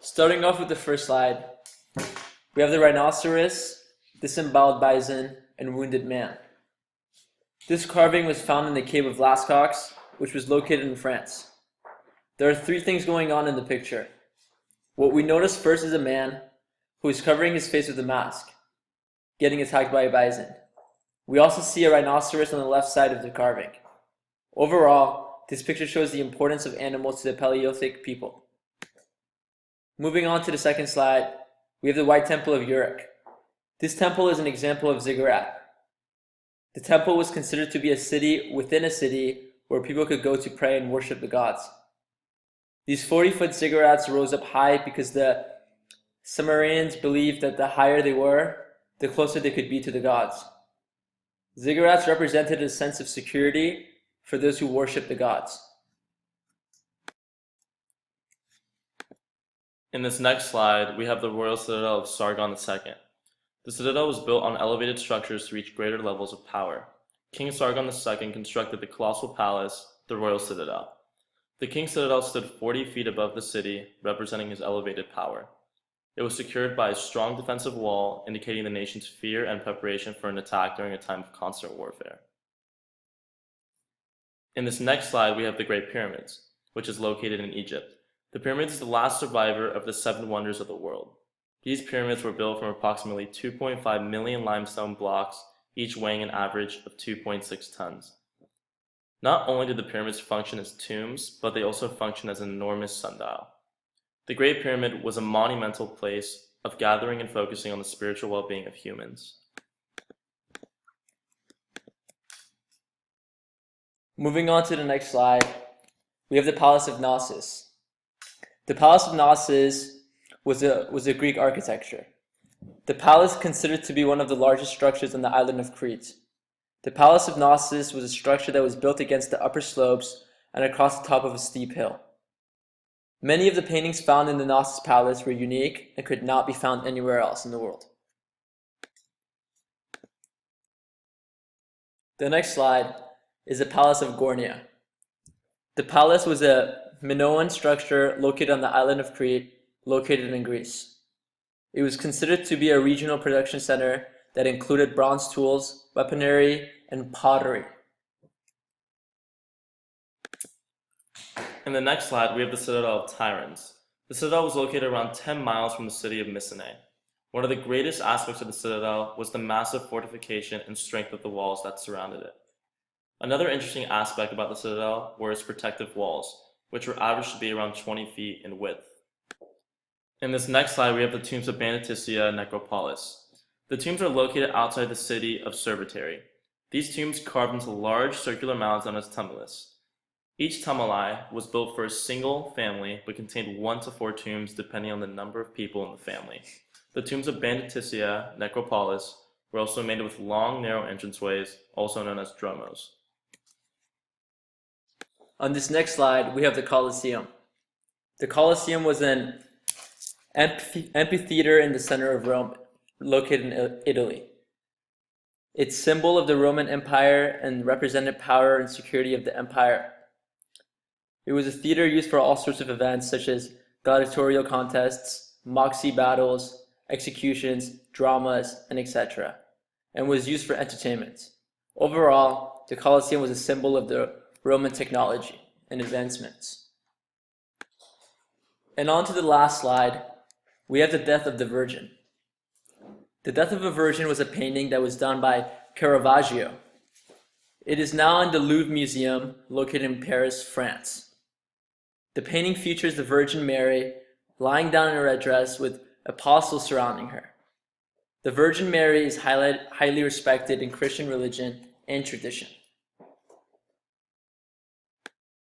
Starting off with the first slide, we have the rhinoceros, disemboweled bison, and wounded man. This carving was found in the cave of Lascaux, which was located in France. There are three things going on in the picture. What we notice first is a man who is covering his face with a mask, getting attacked by a bison. We also see a rhinoceros on the left side of the carving. Overall, this picture shows the importance of animals to the Paleolithic people. Moving on to the second slide, we have the White Temple of Uruk. This temple is an example of ziggurat. The temple was considered to be a city within a city where people could go to pray and worship the gods. These 40-foot ziggurats rose up high because the Sumerians believed that the higher they were, the closer they could be to the gods. Ziggurats represented a sense of security for those who worship the gods. In this next slide, we have the royal citadel of Sargon II. The citadel was built on elevated structures to reach greater levels of power. King Sargon II constructed the colossal palace, the royal citadel. The king's citadel stood 40 feet above the city, representing his elevated power. It was secured by a strong defensive wall, indicating the nation's fear and preparation for an attack during a time of constant warfare. In this next slide, we have the Great Pyramids, which is located in Egypt. The pyramids is the last survivor of the 7 wonders of the world. These pyramids were built from approximately 2.5 million limestone blocks, each weighing an average of 2.6 tons. Not only did the pyramids function as tombs, but they also function as an enormous sundial. The Great Pyramid was a monumental place of gathering and focusing on the spiritual well-being of humans. Moving on to the next slide, we have the Palace of Knossos. The Palace of Knossos was a Greek architecture. The palace considered to be one of the largest structures on the island of Crete. The Palace of Knossos was a structure that was built against the upper slopes and across the top of a steep hill. Many of the paintings found in the Knossos Palace were unique and could not be found anywhere else in the world. The next slide is the Palace of Gornia. The palace was a Minoan structure located on the island of Crete, located in Greece. It was considered to be a regional production center that included bronze tools, weaponry, and pottery. In the next slide, we have the Citadel of Tyrants. The citadel was located around 10 miles from the city of Mycenae. One of the greatest aspects of the citadel was the massive fortification and strength of the walls that surrounded it. Another interesting aspect about the citadel were its protective walls, which were averaged to be around 20 feet in width. In this next slide, we have the tombs of Banatisia Necropolis. The tombs are located outside the city of Cerveteri. These tombs carved into large circular mounds known as tumulus. Each tumuli was built for a single family, but contained 1 to 4 tombs depending on the number of people in the family. The tombs of Banatisia Necropolis were also made with long, narrow entranceways, also known as dromos. On this next slide, we have the Colosseum. The Colosseum was an amphitheater in the center of Rome, located in Italy. It's a symbol of the Roman Empire and represented power and security of the empire. It was a theater used for all sorts of events such as gladiatorial contests, moxie battles, executions, dramas, and etc., and was used for entertainment. Overall, the Colosseum was a symbol of the Roman technology and advancements. And on to the last slide, we have the Death of the Virgin. The Death of a Virgin was a painting that was done by Caravaggio. It is now in the Louvre Museum, located in Paris, France. The painting features the Virgin Mary lying down in a red dress with apostles surrounding her. The Virgin Mary is highly respected in Christian religion and tradition.